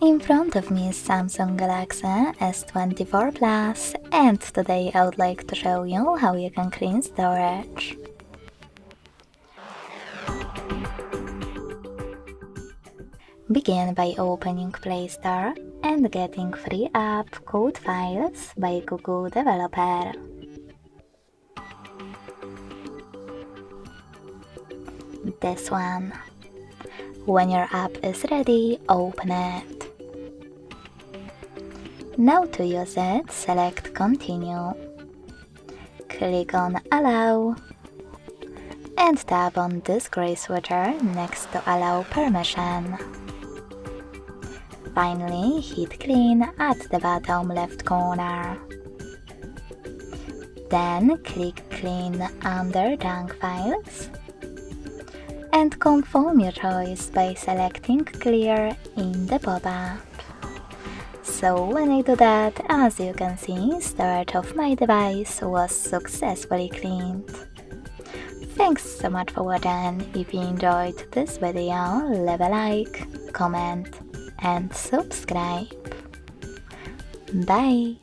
In front of me is Samsung Galaxy S24 Plus, and today I would like to show you how you can clean storage. Begin by opening Play Store and getting free app code files by Google Developer. This one. When your app is ready, open it. Now to use it, select Continue. Click on Allow and tap on this gray switcher next to Allow Permission. Finally, hit Clean at the bottom left corner. Then click Clean under Junk Files and confirm your choice by selecting Clear in the pop-up. So when I do that, as you can see, storage of my device was successfully cleaned. Thanks so much for watching. If you enjoyed this video, leave a like, comment and subscribe. Bye!